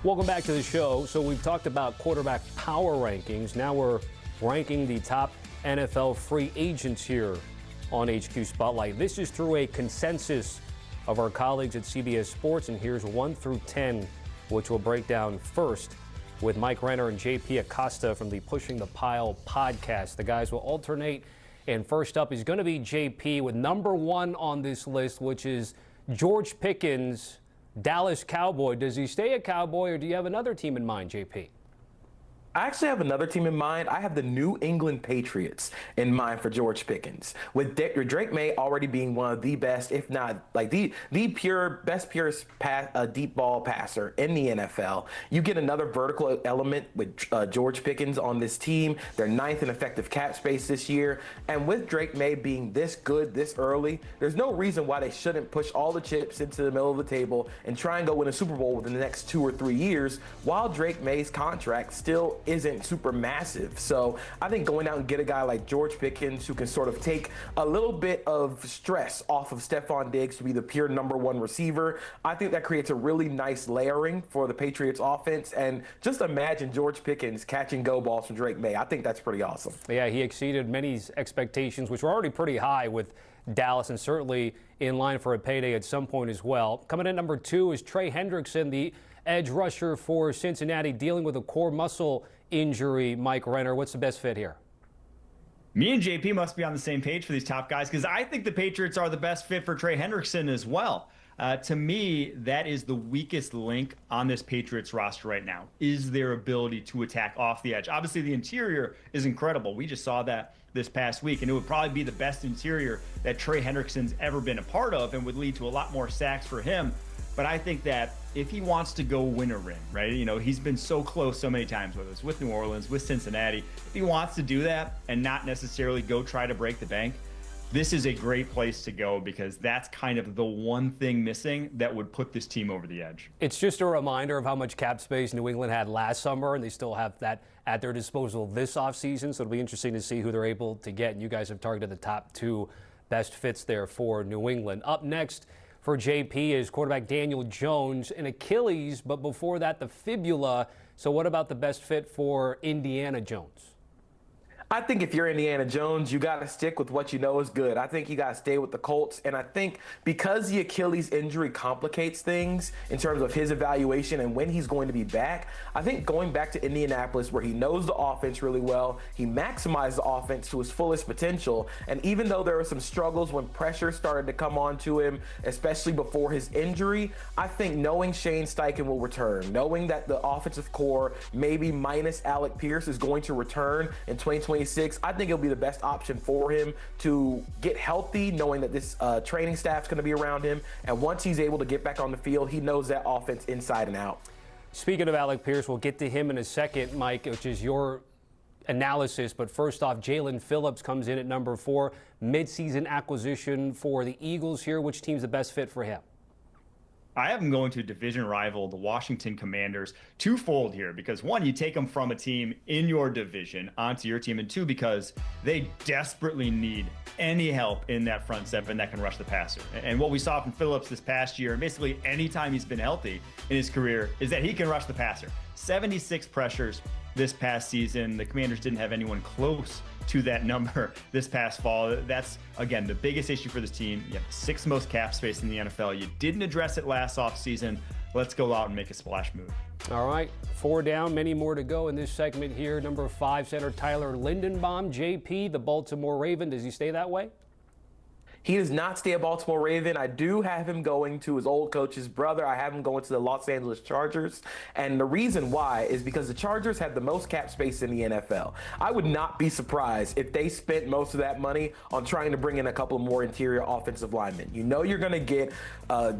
Welcome back to the show. So we've talked about quarterback power rankings. Now we're ranking the top NFL free agents here on HQ Spotlight. This is through a consensus of our colleagues at CBS Sports, and here's 1 through 10, which we'll break down first with Mike Renner and JP Acosta from the Pushing the Pile podcast. The guys will alternate, and first up is going to be JP with number 1 on this list, which is George Pickens, Dallas Cowboy. Does he stay a Cowboy, or do you have another team in mind, JP? I actually have another team in mind. I have the New England Patriots in mind for George Pickens, with Drake May already being one of the best, if not like the best deep ball passer in the NFL. You get another vertical element with George Pickens on this team. They're 9th in effective cap space this year, and with Drake May being this good this early, there's no reason why they shouldn't push all the chips into the middle of the table and try and go win a Super Bowl within the next 2 or 3 years, while Drake May's contract still isn't super massive. So I think going out and get a guy like George Pickens, who can sort of take a little bit of stress off of Stephon Diggs to be the pure number 1 receiver, I think that creates a really nice layering for the Patriots offense. And just imagine George Pickens catching go balls from Drake May. I think that's pretty awesome. Yeah, he exceeded many expectations, which were already pretty high with Dallas, and certainly in line for a payday at some point as well. Coming in number 2 is Trey Hendrickson, the edge rusher for Cincinnati, dealing with a core muscle injury. Mike Renner, what's the best fit here? Me and JP must be on the same page for these top guys, because I think the Patriots are the best fit for Trey Hendrickson as well. To me, that is the weakest link on this Patriots roster right now, is their ability to attack off the edge. Obviously, the interior is incredible. We just saw that this past week, and it would probably be the best interior that Trey Hendrickson's ever been a part of, and would lead to a lot more sacks for him. But I think that if he wants to go win a ring, right? You know, he's been so close so many times with us, with New Orleans, with Cincinnati. If he wants to do that and not necessarily go try to break the bank, this is a great place to go, because that's kind of the one thing missing that would put this team over the edge. It's just a reminder of how much cap space New England had last summer, and they still have that at their disposal this offseason. So it'll be interesting to see who they're able to get. And you guys have targeted the top 2 best fits there for New England. Up next for JP is quarterback Daniel Jones, an Achilles, but before that, the fibula. So what about the best fit for Indiana Jones? I think if you're Indiana Jones, you got to stick with what you know is good. I think you got to stay with the Colts. And I think because the Achilles injury complicates things in terms of his evaluation and when he's going to be back, I think going back to Indianapolis, where he knows the offense really well, he maximized the offense to his fullest potential. And even though there were some struggles when pressure started to come on to him, especially before his injury, I think knowing Shane Steichen will return, knowing that the offensive core, maybe minus Alec Pierce, is going to return in 2020, I think it'll be the best option for him to get healthy, knowing that this training staff's going to be around him. And once he's able to get back on the field, he knows that offense inside and out. Speaking of Alec Pierce, we'll get to him in a second, Mike, which is your analysis. But first off, Jaelan Phillips comes in at number 4, midseason acquisition for the Eagles here. Which team's the best fit for him? I have him going to a division rival, the Washington Commanders, twofold here, because 1, you take them from a team in your division onto your team, and 2, because they desperately need any help in that front 7 that can rush the passer. And what we saw from Phillips this past year, and basically any time he's been healthy in his career, is that he can rush the passer. 76 pressures this past season. The Commanders didn't have anyone close to that number this past fall. That's, again, the biggest issue for this team. You have the 6th most cap space in the NFL. You didn't address it last offseason. Let's go out and make a splash move. All right, 4 down, many more to go in this segment here. Number 5, center Tyler Linderbaum, JP, the Baltimore Raven. Does he stay that way? He does not stay a Baltimore Raven. I do have him going to his old coach's brother. I have him going to the Los Angeles Chargers. And the reason why is because the Chargers have the most cap space in the NFL. I would not be surprised if they spent most of that money on trying to bring in a couple more interior offensive linemen. You know you're going to get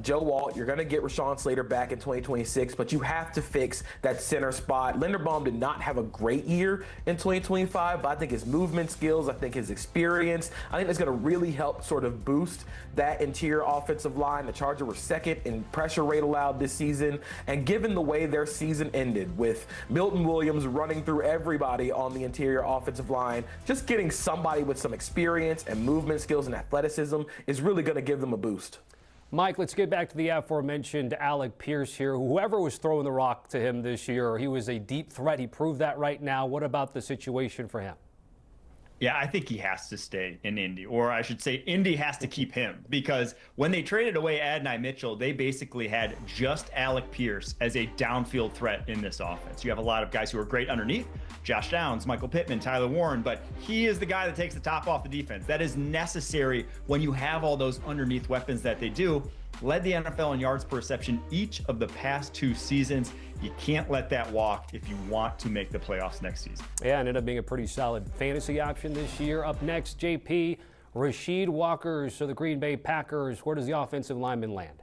Joe Walt. You're going to get Rashawn Slater back in 2026, but you have to fix that center spot. Linderbaum did not have a great year in 2025, but I think his movement skills, I think his experience, I think that's going to really help sort of boost that interior offensive line. The Chargers were 2nd in pressure rate allowed this season, and given the way their season ended with Milton Williams running through everybody on the interior offensive line, just getting somebody with some experience and movement skills and athleticism is really going to give them a boost. Mike, let's get back to the aforementioned Alec Pierce here. Whoever was throwing the rock to him this year, he was a deep threat. He proved that right now. What about the situation for him? Yeah, I think he has to stay in Indy, or I should say Indy has to keep him, because when they traded away Adonai Mitchell, they basically had just Alec Pierce as a downfield threat in this offense. You have a lot of guys who are great underneath, Josh Downs, Michael Pittman, Tyler Warren, but he is the guy that takes the top off the defense. That is necessary when you have all those underneath weapons that they do. Led the NFL in yards per reception each of the past 2 seasons. You can't let that walk if you want to make the playoffs next season. Yeah, ended up being a pretty solid fantasy option this year. Up next, JP, Rasheed Walker. So the Green Bay Packers, where does the offensive lineman land?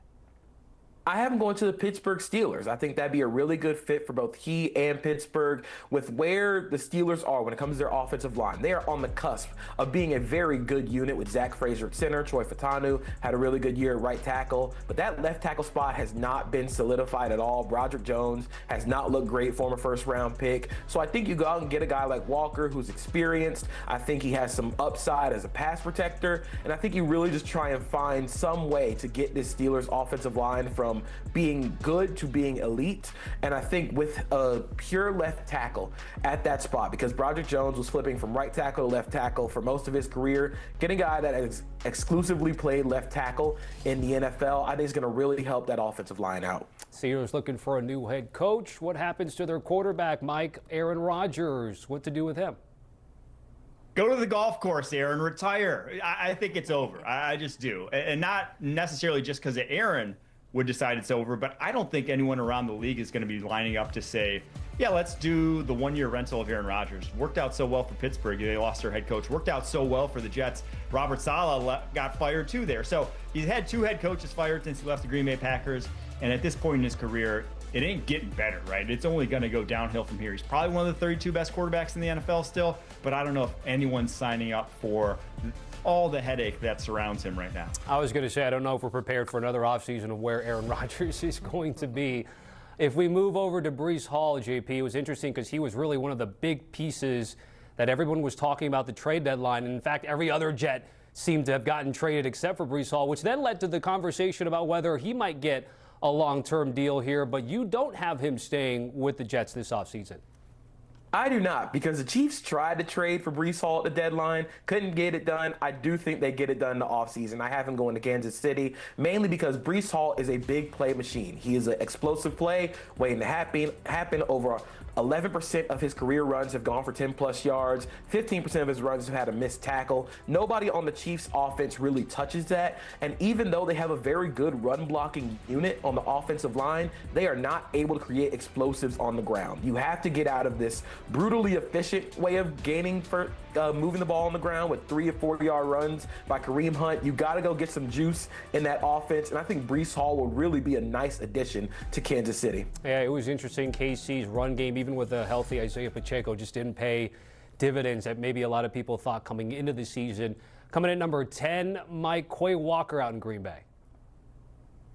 I have him going to the Pittsburgh Steelers. I think that'd be a really good fit for both he and Pittsburgh with where the Steelers are when it comes to their offensive line. They are on the cusp of being a very good unit with Zach Frazier at center. Troy Fautanu had a really good year at right tackle, but that left tackle spot has not been solidified at all. Broderick Jones has not looked great, former first-round pick. So I think you go out and get a guy like Walker who's experienced. I think he has some upside as a pass protector, and I think you really just try and find some way to get this Steelers offensive line from being good to being elite. And I think with a pure left tackle at that spot, because Broderick Jones was flipping from right tackle to left tackle for most of his career, getting a guy that has exclusively played left tackle in the NFL, I think is going to really help that offensive line out. Steelers looking for a new head coach. What happens to their quarterback, Mike? Aaron Rodgers, what to do with him? Go to the golf course, Aaron. Retire. I think it's over. I just do. And not necessarily just because of Aaron would decide it's over, but I don't think anyone around the league is going to be lining up to say, yeah, let's do the 1-year rental of Aaron Rodgers. Worked out so well for Pittsburgh. They lost their head coach. Worked out so well for the Jets. Robert Saleh got fired too there. So he's had 2 head coaches fired since he left the Green Bay Packers. And at this point in his career, it ain't getting better, right? It's only going to go downhill from here. He's probably one of the 32 best quarterbacks in the NFL still, but I don't know if anyone's signing up for all the headache that surrounds him right now. I was going to say, I don't know if we're prepared for another offseason of where Aaron Rodgers is going to be. If we move over to Breece Hall, JP, it was interesting because he was really one of the big pieces that everyone was talking about the trade deadline. And in fact, every other Jet seemed to have gotten traded except for Breece Hall, which then led to the conversation about whether he might get a long-term deal here. But you don't have him staying with the Jets this offseason. I do not, because the Chiefs tried to trade for Breece Hall at the deadline, couldn't get it done. I do think they get it done in the offseason. I have him going to Kansas City, mainly because Breece Hall is a big play machine. He is an explosive play waiting to happen. Over 11% of his career runs have gone for 10-plus yards. 15% of his runs have had a missed tackle. Nobody on the Chiefs offense really touches that. And even though they have a very good run-blocking unit on the offensive line, they are not able to create explosives on the ground. You have to get out of this brutally efficient way of gaining for moving the ball on the ground with 3 or 4 yard runs by Kareem Hunt. You got to go get some juice in that offense, and I think Breece Hall will really be a nice addition to Kansas City. Yeah, it was interesting. KC's run game, even with a healthy Isaiah Pacheco, just didn't pay dividends that maybe a lot of people thought coming into the season. Coming in number 10, Mike, Quay Walker out in Green Bay.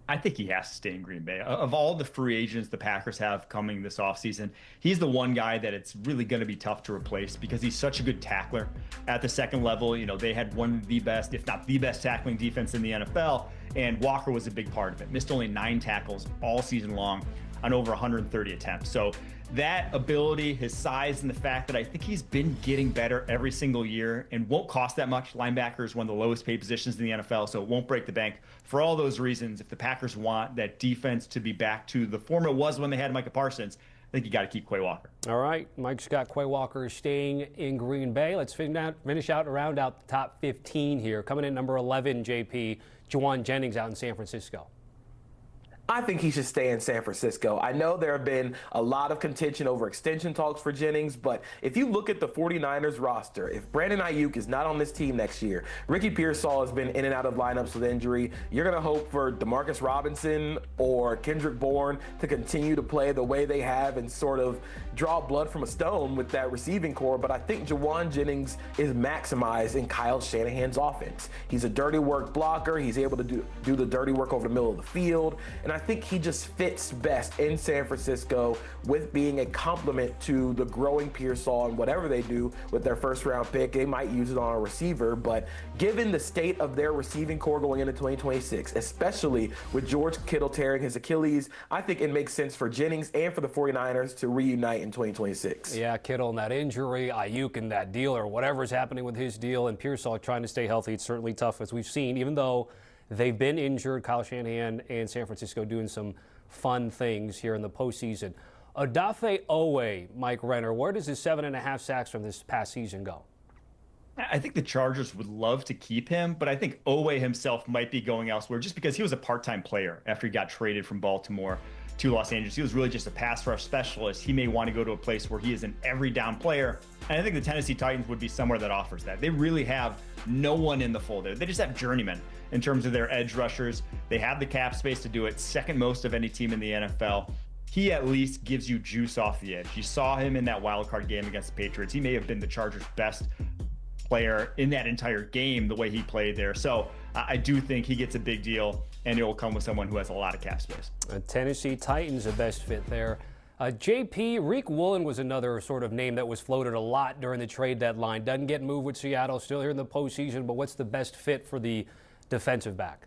I think he has to stay in Green Bay. Of all the free agents the Packers have coming this offseason, he's the one guy that it's really going to be tough to replace because he's such a good tackler at the second level. You know, they had one of the best, if not the best, tackling defense in the NFL, and Walker was a big part of it. Missed only 9 tackles all season long on over 130 attempts. So that ability, his size, and the fact that I think he's been getting better every single year and won't cost that much. Linebacker is one of the lowest paid positions in the NFL, so it won't break the bank. For all those reasons, if the Packers want that defense to be back to the form it was when they had Micah Parsons, I think you got to keep Quay Walker. All right, Mike's got Quay Walker staying in Green Bay. Let's finish out and round out the top 15 here. Coming in number 11, JP, Jauan Jennings out in San Francisco. I think he should stay in San Francisco. I know there have been a lot of contention over extension talks for Jennings, but if you look at the 49ers roster, if Brandon Ayuk is not on this team next year, Ricky Pearsall has been in and out of lineups with injury. You're going to hope for Demarcus Robinson or Kendrick Bourne to continue to play the way they have and sort of draw blood from a stone with that receiving core. But I think Jauan Jennings is maximized in Kyle Shanahan's offense. He's a dirty work blocker. He's able to do the dirty work over the middle of the field. And I think he just fits best in San Francisco with being a complement to the growing Pierce Hall and whatever they do with their first-round pick. They might use it on a receiver, but given the state of their receiving core going into 2026, especially with George Kittle tearing his Achilles, I think it makes sense for Jennings and for the 49ers to reunite in 2026. Yeah, Kittle and that injury, Ayuk and that deal, or whatever's happening with his deal, and Pierce Hall trying to stay healthy. It's certainly tough, as we've seen, even though they've been injured. Kyle Shanahan and San Francisco doing some fun things here in the postseason. Odafe Oweh, Mike Renner, where does his 7.5 sacks from this past season go? I think the Chargers would love to keep him, but I think Oweh himself might be going elsewhere just because he was a part-time player after he got traded from Baltimore to Los Angeles. He was really just a pass rush specialist. He may want to go to a place where he is an every down player. And I think the Tennessee Titans would be somewhere that offers that. They really have no one in the fold there. They just have journeymen in terms of their edge rushers. They have the cap space to do it, second most of any team in the NFL. He at least gives you juice off the edge. You saw him in that wild card game against the Patriots. He may have been the Chargers' best player in that entire game, the way he played there. So I do think he gets a big deal, and it will come with someone who has a lot of cap space. Tennessee Titans, the best fit there. JP, Tariq Woolen was another sort of name that was floated a lot during the trade deadline. Doesn't get moved with Seattle, still here in the postseason, but what's the best fit for the defensive back?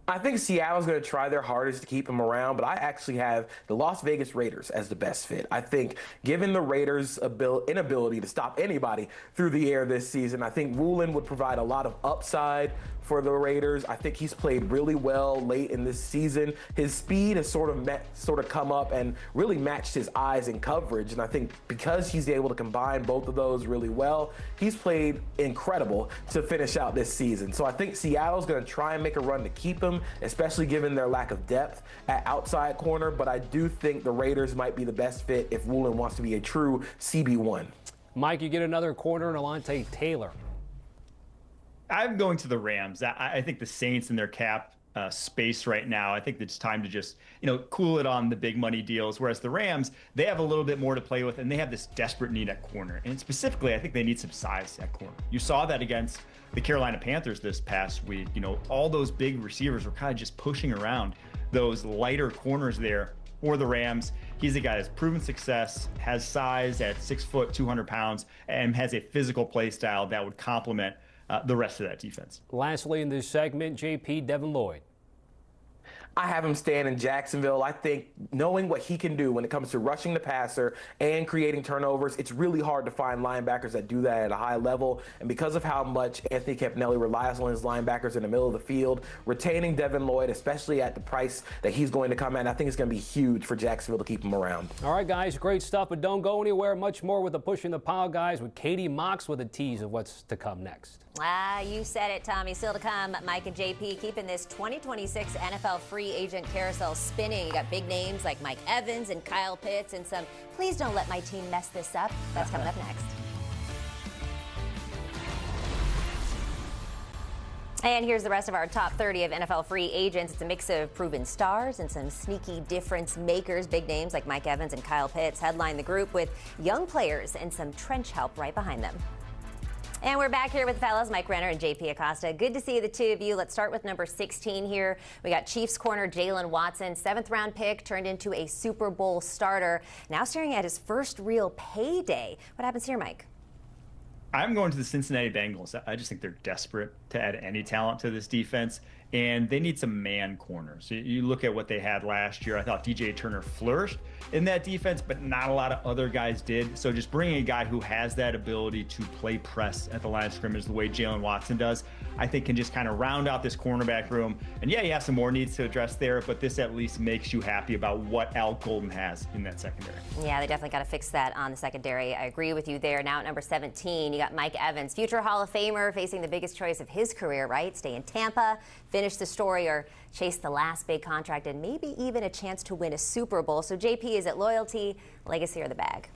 I think Seattle's going to try their hardest to keep him around, but I actually have the Las Vegas Raiders as the best fit. I think given the Raiders' inability to stop anybody through the air this season, I think Woolen would provide a lot of upside for the Raiders. I think he's played really well late in this season. His speed has sort of come up and really matched his eyes in coverage. And I think because he's able to combine both of those really well, he's played incredible to finish out this season. So I think Seattle's going to try and make a run to keep him, especially given their lack of depth at outside corner. But I do think the Raiders might be the best fit if Woolen wants to be a true CB1. Mike, you get another corner in Alontae Taylor. I'm going to the Rams. I think the Saints and their cap space right now, I think it's time to just, cool it on the big money deals. Whereas the Rams, they have a little bit more to play with, and they have this desperate need at corner. And specifically, I think they need some size at corner. You saw that against the Carolina Panthers this past week. All those big receivers were kind of just pushing around those lighter corners there for the Rams. He's a guy that's proven success, has size at 6 foot, 200 pounds, and has a physical play style that would complement the rest of that defense. Lastly in this segment, JP, Devin Lloyd. I have him staying in Jacksonville. I think knowing what he can do when it comes to rushing the passer and creating turnovers, it's really hard to find linebackers that do that at a high level. And because of how much Anthony Campanelli relies on his linebackers in the middle of the field, retaining Devin Lloyd, especially at the price that he's going to come at, I think it's going to be huge for Jacksonville to keep him around. All right, guys, great stuff, but don't go anywhere. Much more with the Pushing the Pile guys with Katie Mox with a tease of what's to come next. You said it, Tommy. Still to come, Mike and JP keeping this 2026 NFL free agent carousel spinning. You got big names like Mike Evans and Kyle Pitts and some "please don't let my team mess this up." That's coming up next. And here's the rest of our top 30 of NFL free agents. It's a mix of proven stars and some sneaky difference makers. Big names like Mike Evans and Kyle Pitts headline the group with young players and some trench help right behind them. And we're back here with the fellas, Mike Renner and JP Acosta. Good to see the two of you. Let's start with number 16 here. We got Chiefs corner Jaylen Watson, 7th-round pick, turned into a Super Bowl starter. Now staring at his first real payday. What happens here, Mike? I'm going to the Cincinnati Bengals. I just think they're desperate to add any talent to this defense, and they need some man corners. You look at what they had last year. I thought DJ Turner flourished in that defense, but not a lot of other guys did. So just bringing a guy who has that ability to play press at the line of scrimmage the way Jaylen Watson does, I think can just kind of round out this cornerback room. And yeah, you have some more needs to address there, but this at least makes you happy about what Al Golden has in that secondary. Yeah, they definitely got to fix that on the secondary. I agree with you there. Now at number 17, you got Mike Evans, future Hall of Famer, facing the biggest choice of his career, right? Stay in Tampa, finish the story, or chase the last big contract and maybe even a chance to win a Super Bowl. So JP, is it loyalty, legacy, or the bag?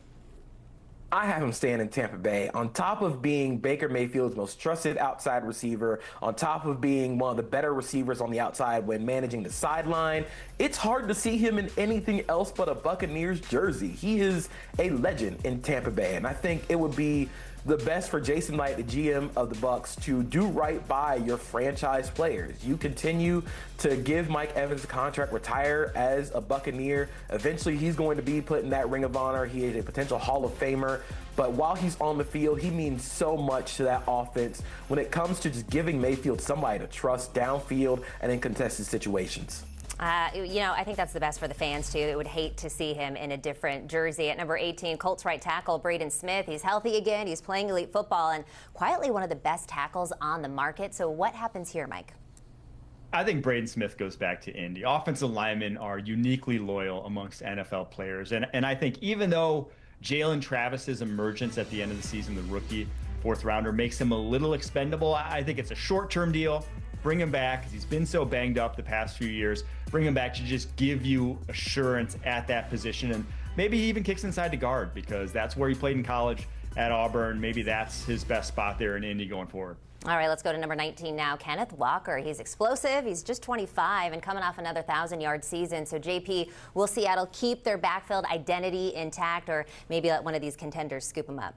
I have him staying in Tampa Bay. On top of being Baker Mayfield's most trusted outside receiver, on top of being one of the better receivers on the outside when managing the sideline, it's hard to see him in anything else but a Buccaneers jersey. He is a legend in Tampa Bay, and I think it would be the best for Jason Light, the GM of the Bucs, to do right by your franchise players. You continue to give Mike Evans a contract, retire as a Buccaneer. Eventually, he's going to be put in that Ring of Honor. He is a potential Hall of Famer. But while he's on the field, he means so much to that offense when it comes to just giving Mayfield somebody to trust downfield and in contested situations. I think that's the best for the fans, too. They would hate to see him in a different jersey. At number 18, Colts right tackle Braden Smith. He's healthy again. He's playing elite football and quietly one of the best tackles on the market. So what happens here, Mike? I think Braden Smith goes back to Indy. Offensive linemen are uniquely loyal amongst NFL players. And I think even though Jalen Travis's emergence at the end of the season, the rookie fourth rounder, makes him a little expendable, I think it's a short-term deal. Bring him back because he's been so banged up the past few years. Bring him back to just give you assurance at that position. And maybe he even kicks inside to guard because that's where he played in college at Auburn. Maybe that's his best spot there in Indy going forward. All right, let's go to number 19 now. Kenneth Walker. He's explosive. He's just 25 and coming off another 1,000-yard season. So, JP, will Seattle keep their backfield identity intact or maybe let one of these contenders scoop him up?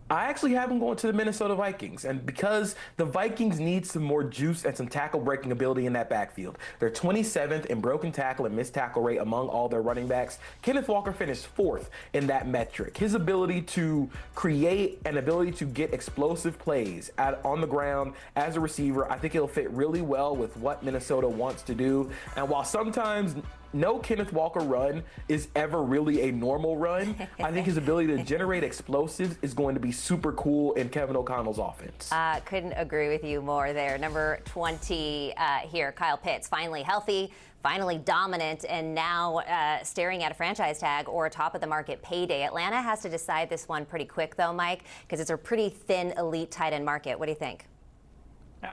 I actually have him going to the Minnesota Vikings, and because the Vikings need some more juice and some tackle-breaking ability in that backfield. They're 27th in broken tackle and missed tackle rate among all their running backs. Kenneth Walker finished 4th in that metric. His ability to create and ability to get explosive plays on the ground as a receiver, I think it'll fit really well with what Minnesota wants to do. And while sometimes no Kenneth Walker run is ever really a normal run, I think his ability to generate explosives is going to be super cool in Kevin O'Connell's offense. Couldn't agree with you more there. Number 20 here, Kyle Pitts, finally healthy, finally dominant, and now staring at a franchise tag or a top-of-the-market payday. Atlanta has to decide this one pretty quick, though, Mike, because it's a pretty thin elite tight end market. What do you think?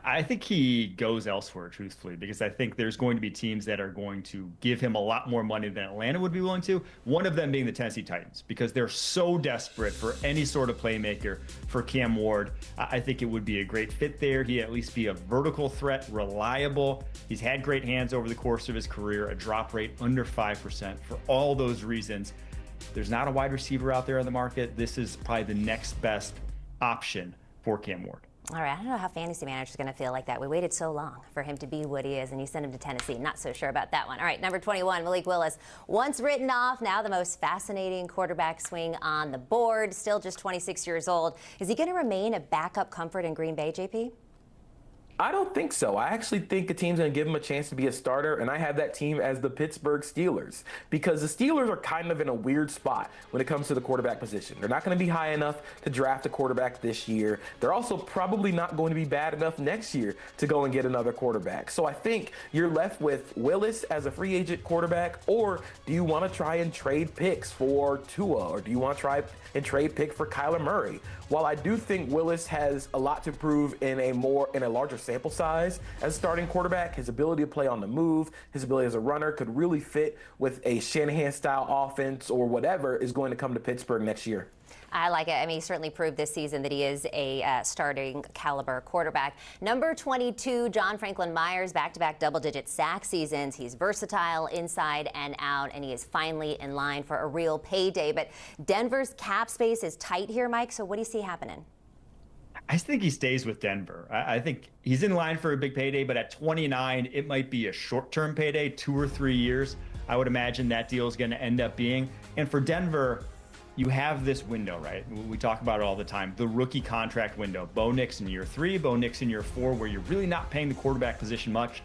I think he goes elsewhere, truthfully, because I think there's going to be teams that are going to give him a lot more money than Atlanta would be willing to. One of them being the Tennessee Titans, because they're so desperate for any sort of playmaker for Cam Ward. I think it would be a great fit there. He'd at least be a vertical threat, reliable. He's had great hands over the course of his career, a drop rate under 5%. For all those reasons, there's not a wide receiver out there on the market. This is probably the next best option for Cam Ward. All right, I don't know how fantasy managers are going to feel like that. We waited so long for him to be what he is, and you sent him to Tennessee. Not so sure about that one. All right, number 21, Malik Willis. Once written off, now the most fascinating quarterback swing on the board. Still just 26 years old. Is he going to remain a backup comfort in Green Bay, JP? I don't think so. I actually think a team's going to give him a chance to be a starter, and I have that team as the Pittsburgh Steelers, because the Steelers are kind of in a weird spot when it comes to the quarterback position. They're not going to be high enough to draft a quarterback this year. They're also probably not going to be bad enough next year to go and get another quarterback. So I think you're left with Willis as a free agent quarterback, or do you want to try and trade picks for Tua, or do you want to try and trade pick for Kyler Murray? While I do think Willis has a lot to prove in a larger sample size as a starting quarterback, his ability to play on the move, his ability as a runner could really fit with a Shanahan-style offense or whatever is going to come to Pittsburgh next year. I like it. I mean, he certainly proved this season that he is a starting caliber quarterback. Number 22, John Franklin Myers, back-to-back double-digit sack seasons. He's versatile inside and out, and he is finally in line for a real payday. But Denver's cap space is tight here, Mike, so what do you see happening? I think he stays with Denver. I think he's in line for a big payday, but at 29, it might be a short-term payday, 2 or 3 years. I would imagine that deal is going to end up being. And for Denver, you have this window, right? We talk about it all the time, the rookie contract window. Bo Nix in year 3, Bo Nix in year 4, where you're really not paying the quarterback position much.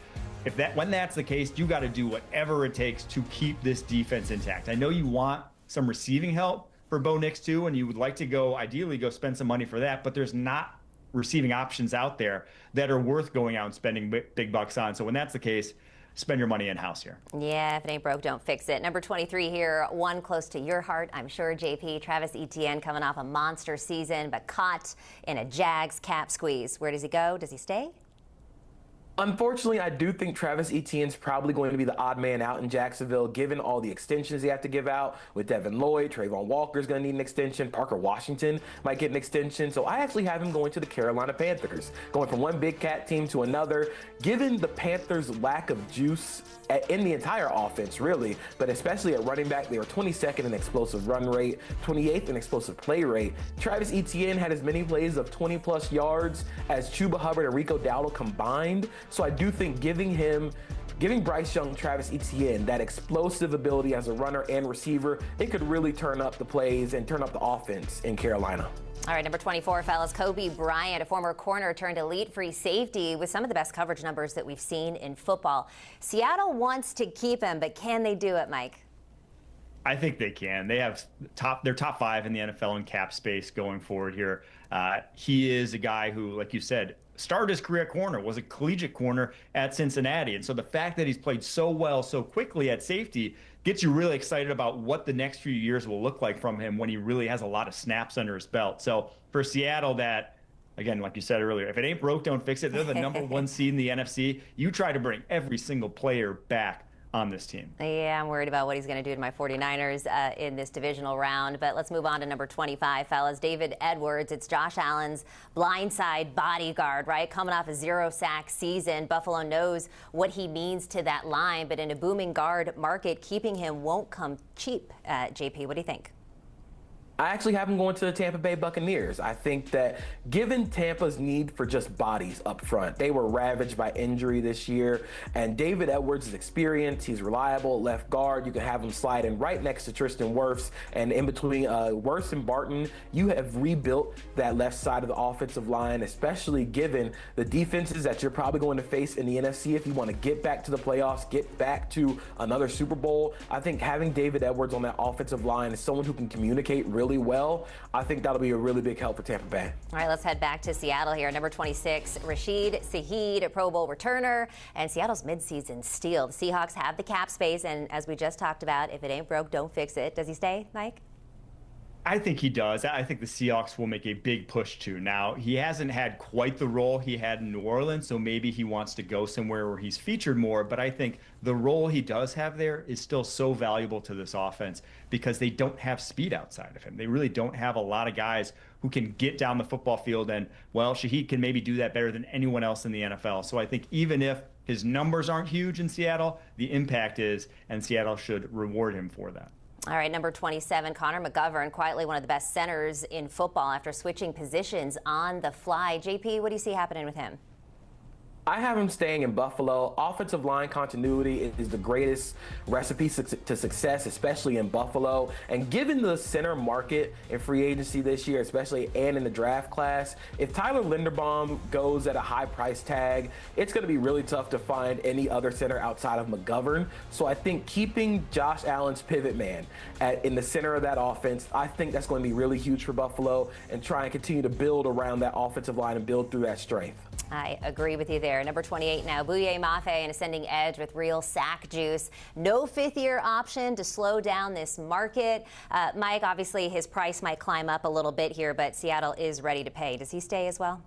When that's the case, you got to do whatever it takes to keep this defense intact. I know you want some receiving help for Bo Nix too, and you would like to ideally go spend some money for that, but there's not receiving options out there that are worth going out and spending big bucks on. So when that's the case, spend your money in-house here. Yeah, if it ain't broke, don't fix it. Number 23 here, one close to your heart, I'm sure, JP. Travis Etienne coming off a monster season, but caught in a Jags cap squeeze. Where does he go? Does he stay? Unfortunately, I do think Travis Etienne's probably going to be the odd man out in Jacksonville, given all the extensions they have to give out with Devin Lloyd. Trayvon Walker is going to need an extension. Parker Washington might get an extension. So I actually have him going to the Carolina Panthers, going from one big cat team to another. Given the Panthers' lack of juice in the entire offense, really, but especially at running back, they were 22nd in explosive run rate, 28th in explosive play rate. Travis Etienne had as many plays of 20-plus yards as Chuba Hubbard and Rico Dowdle combined. So I do think giving Bryce Young, Travis Etienne, that explosive ability as a runner and receiver, it could really turn up the plays and turn up the offense in Carolina. All right, number 24, fellas, Coby Bryant, a former corner turned elite free safety with some of the best coverage numbers that we've seen in football. Seattle wants to keep him, but can they do it, Mike? I think they can. They have they're top 5 in the NFL in cap space going forward here. He is a guy who, like you said, started his career at corner, was a collegiate corner at Cincinnati. And so the fact that he's played so well so quickly at safety gets you really excited about what the next few years will look like from him when he really has a lot of snaps under his belt. So for Seattle, that, again, like you said earlier, if it ain't broke, don't fix it. They're the number 1 seed in the NFC. You try to bring every single player back on this team. Yeah, I'm worried about what he's going to do to my 49ers in this divisional round. But let's move on to number 25, fellas. David Edwards. It's Josh Allen's blindside bodyguard, right? Coming off a 0-sack season. Buffalo knows what he means to that line. But in a booming guard market, keeping him won't come cheap. JP, what do you think? I actually have him going to the Tampa Bay Buccaneers. I think that given Tampa's need for just bodies up front, they were ravaged by injury this year, and David Edwards' experience, he's reliable at left guard. You can have him slide in right next to Tristan Wirfs, and in between Wirfs and Barton, you have rebuilt that left side of the offensive line, especially given the defenses that you're probably going to face in the NFC if you want to get back to the playoffs, get back to another Super Bowl. I think having David Edwards on that offensive line is someone who can communicate really well. I think that'll be a really big help for Tampa Bay. All right, let's head back to Seattle here. Number 26, Rashid Shaheed, a Pro Bowl returner, and Seattle's midseason steal. The Seahawks have the cap space, and as we just talked about, if it ain't broke, don't fix it. Does he stay, Mike? I think he does. I think the Seahawks will make a big push to. Now, he hasn't had quite the role he had in New Orleans, so maybe he wants to go somewhere where he's featured more. But I think the role he does have there is still so valuable to this offense because they don't have speed outside of him. They really don't have a lot of guys who can get down the football field. And, well, Shaheed can maybe do that better than anyone else in the NFL. So I think even if his numbers aren't huge in Seattle, the impact is, and Seattle should reward him for that. All right, number 27, Connor McGovern, quietly one of the best centers in football after switching positions on the fly. JP, what do you see happening with him? I have him staying in Buffalo. Offensive line continuity is the greatest recipe to success, especially in Buffalo. And given the center market in free agency this year, especially and in the draft class, if Tyler Linderbaum goes at a high price tag, it's going to be really tough to find any other center outside of McGovern. So I think keeping Josh Allen's pivot man in the center of that offense, I think that's going to be really huge for Buffalo, and try and continue to build around that offensive line and build through that strength. I agree with you there. Number 28 now, Boye Mafe, an ascending edge with real sack juice. No fifth-year option to slow down this market. Mike, obviously his price might climb up a little bit here, but Seattle is ready to pay. Does he stay as well?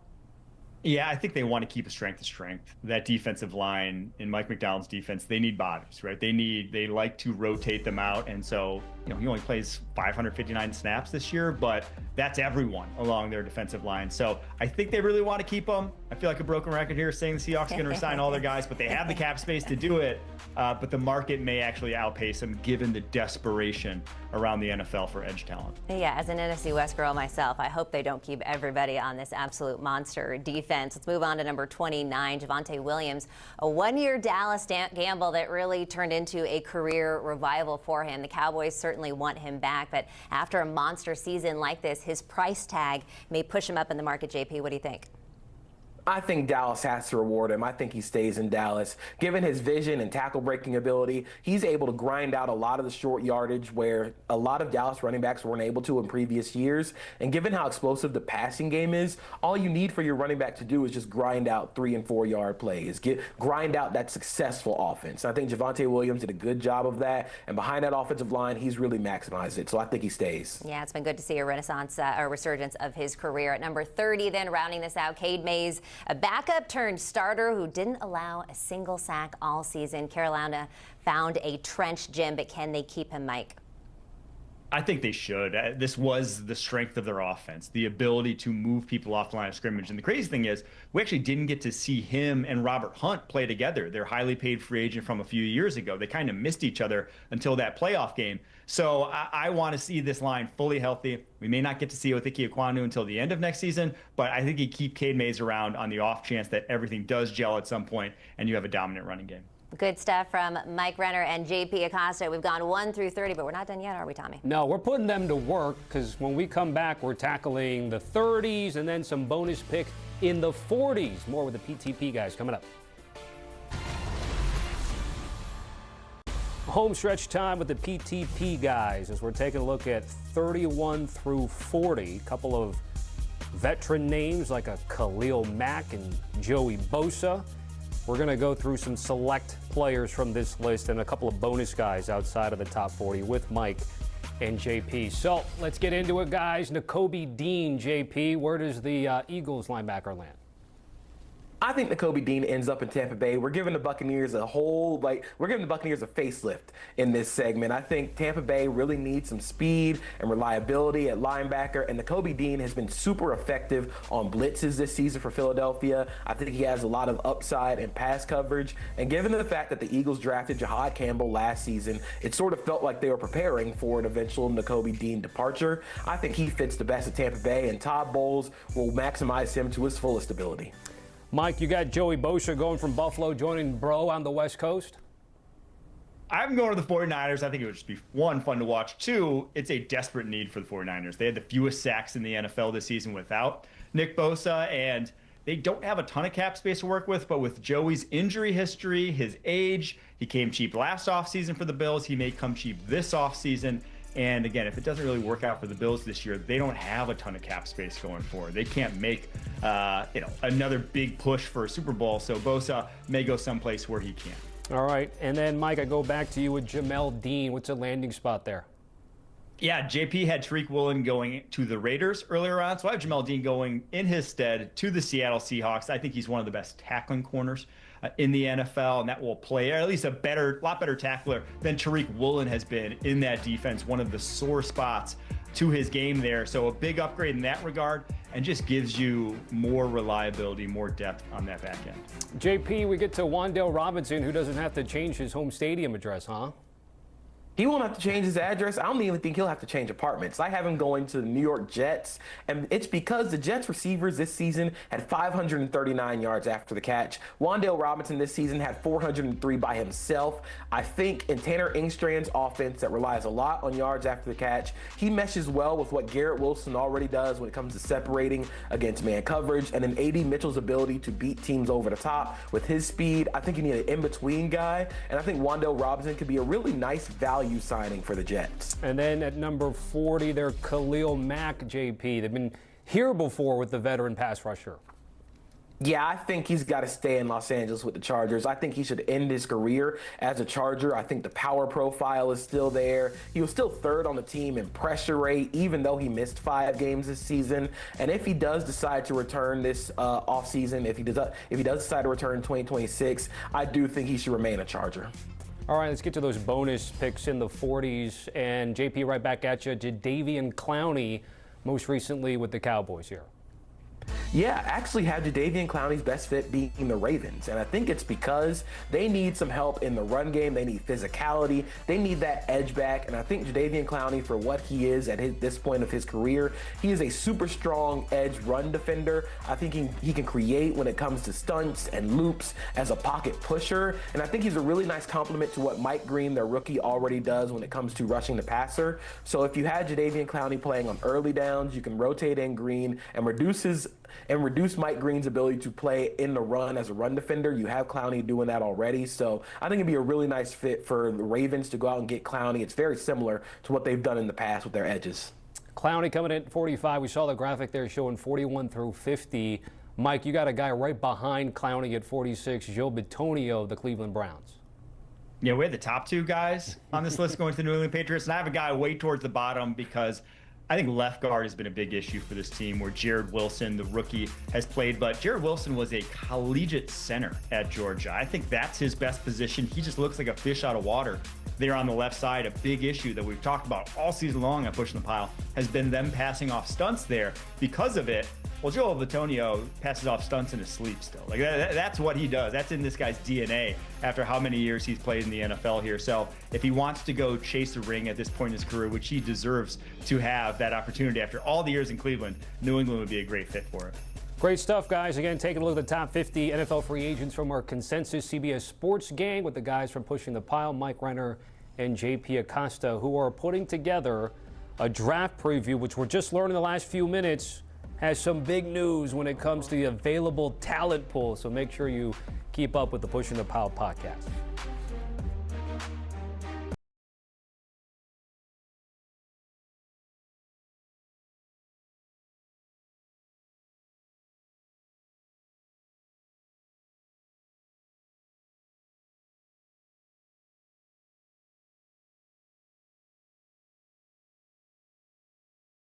Yeah, I think they want to keep a strength to strength. That defensive line in Mike McDonald's defense, they need bodies, right? They like to rotate them out. And so, he only plays 559 snaps this year, but that's everyone along their defensive line. So I think they really want to keep them. I feel like a broken record here saying the Seahawks are going to resign all their guys, but they have the cap space to do it. But the market may actually outpace them given the desperation around the NFL for edge talent. Yeah, as an NFC West girl myself, I hope they don't keep everybody on this absolute monster defense. Let's move on to number 29, Javonte Williams, a one-year Dallas gamble that really turned into a career revival for him. The Cowboys certainly want him back, but after a monster season like this, his price tag may push him up in the market. JP, what do you think? I think Dallas has to reward him. I think he stays in Dallas. Given his vision and tackle-breaking ability, he's able to grind out a lot of the short yardage where a lot of Dallas running backs weren't able to in previous years. And given how explosive the passing game is, all you need for your running back to do is just grind out 3- and 4-yard plays. Grind out that successful offense. I think Javonte Williams did a good job of that. And behind that offensive line, he's really maximized it. So I think he stays. Yeah, it's been good to see a resurgence of his career. At number 30, then, rounding this out, Cade Mays, a backup turned starter who didn't allow a single sack all season. Carolina found a trench gem, but can they keep him, Mike? I think they should. This was the strength of their offense, the ability to move people off the line of scrimmage. And the crazy thing is, we actually didn't get to see him and Robert Hunt play together. They're highly paid free agent from a few years ago. They kind of missed each other until that playoff game. So I want to see this line fully healthy. We may not get to see it with Ike Ekwonu until the end of next season, but I think you keep Cade Mays around on the off chance that everything does gel at some point and you have a dominant running game. Good stuff from Mike Renner and JP Acosta. We've gone 1 through 30, but we're not done yet, are we, Tommy? No, we're putting them to work because when we come back, we're tackling the 30s and then some bonus pick in the 40s. More with the PTP guys coming up. Home stretch time with the PTP guys as we're taking a look at 31 through 40. A couple of veteran names like a Khalil Mack and Joey Bosa. We're going to go through some select players from this list and a couple of bonus guys outside of the top 40 with Mike and JP. So let's get into it, guys. Nakobe Dean, JP, where does the Eagles linebacker land? I think Nakobe Dean ends up in Tampa Bay. We're giving the Buccaneers a facelift in this segment. I think Tampa Bay really needs some speed and reliability at linebacker, and Nakobe Dean has been super effective on blitzes this season for Philadelphia. I think he has a lot of upside in pass coverage, and given the fact that the Eagles drafted Jahad Campbell last season, it sort of felt like they were preparing for an eventual Nakobe Dean departure. I think he fits the best at Tampa Bay, and Todd Bowles will maximize him to his fullest ability. Mike, you got Joey Bosa going from Buffalo, joining Bro on the West Coast? I'm going to the 49ers. I think it would just be, one, fun to watch. Two, it's a desperate need for the 49ers. They had the fewest sacks in the NFL this season without Nick Bosa, and they don't have a ton of cap space to work with, but with Joey's injury history, his age, he came cheap last offseason for the Bills. He may come cheap this offseason. And again, if it doesn't really work out for the Bills this year, they don't have a ton of cap space going forward. They can't make another big push for a Super Bowl. So Bosa may go someplace where he can. All right. And then, Mike, I go back to you with Jamel Dean. What's a landing spot there? Yeah, JP had Tariq Woolen going to the Raiders earlier on. So I have Jamel Dean going in his stead to the Seattle Seahawks. I think he's one of the best tackling corners in the NFL, and that will play at least lot better tackler than Tariq Woolen has been in that defense, one of the sore spots to his game there. So a big upgrade in that regard, and just gives you more reliability, more depth on that back end. JP, we get to Wan'Dale Robinson, who doesn't have to change his home stadium address, huh? He won't have to change his address. I don't even think he'll have to change apartments. I have him going to the New York Jets, and it's because the Jets receivers this season had 539 yards after the catch. Wan'Dale Robinson this season had 403 by himself. I think in Tanner Engstrand's offense that relies a lot on yards after the catch, he meshes well with what Garrett Wilson already does when it comes to separating against man coverage, and then AD Mitchell's ability to beat teams over the top with his speed. I think you need an in-between guy, and I think Wan'Dale Robinson could be a really nice value signing for the Jets. And then at number 40, they're Khalil Mack, JP. They've been here before with the veteran pass rusher. Yeah, I think he's got to stay in Los Angeles with the Chargers. I think he should end his career as a Charger. I think the power profile is still there. He was still third on the team in pressure rate, even though he missed 5 games this season. And if he does decide to return this offseason, if he does decide to return in 2026, I do think he should remain a Charger. All right, let's get to those bonus picks in the 40s. And JP, right back at you. Jadeveon Clowney, most recently with the Cowboys here. Yeah, actually have Jadeveon Clowney's best fit being the Ravens. And I think it's because they need some help in the run game. They need physicality. They need that edge back. And I think Jadeveon Clowney, for what he is at this point of his career, he is a super strong edge run defender. I think he can create when it comes to stunts and loops as a pocket pusher. And I think he's a really nice complement to what Mike Green, their rookie, already does when it comes to rushing the passer. So if you had Jadeveon Clowney playing on early downs, you can rotate in Green and reduce Mike Green's ability to play in the run as a run defender. You have Clowney doing that already. So I think it'd be a really nice fit for the Ravens to go out and get Clowney. It's very similar to what they've done in the past with their edges. Clowney coming in at 45. We saw the graphic there showing 41 through 50. Mike, you got a guy right behind Clowney at 46, Joe Bitonio of the Cleveland Browns. Yeah, we had the top 2 guys on this list going to the New England Patriots, and I have a guy way towards the bottom because I think left guard has been a big issue for this team, where Jared Wilson, the rookie, has played. But Jared Wilson was a collegiate center at Georgia. I think that's his best position. He just looks like a fish out of water there on the left side. A big issue that we've talked about all season long at Pushing the Pile has been them passing off stunts there. Because of it, well, Joel Bitonio passes off stunts in his sleep still. Like that's what he does. That's in this guy's DNA after how many years he's played in the NFL here. So if he wants to go chase a ring at this point in his career, which he deserves to have that opportunity after all the years in Cleveland, New England would be a great fit for it. Great stuff, guys. Again, taking a look at the top 50 NFL free agents from our consensus CBS Sports gang with the guys from Pushing the Pile, Mike Renner and JP Acosta, who are putting together a draft preview, which we're just learning the last few minutes has some big news when it comes to the available talent pool. So make sure you keep up with the Pushing the Pile podcast.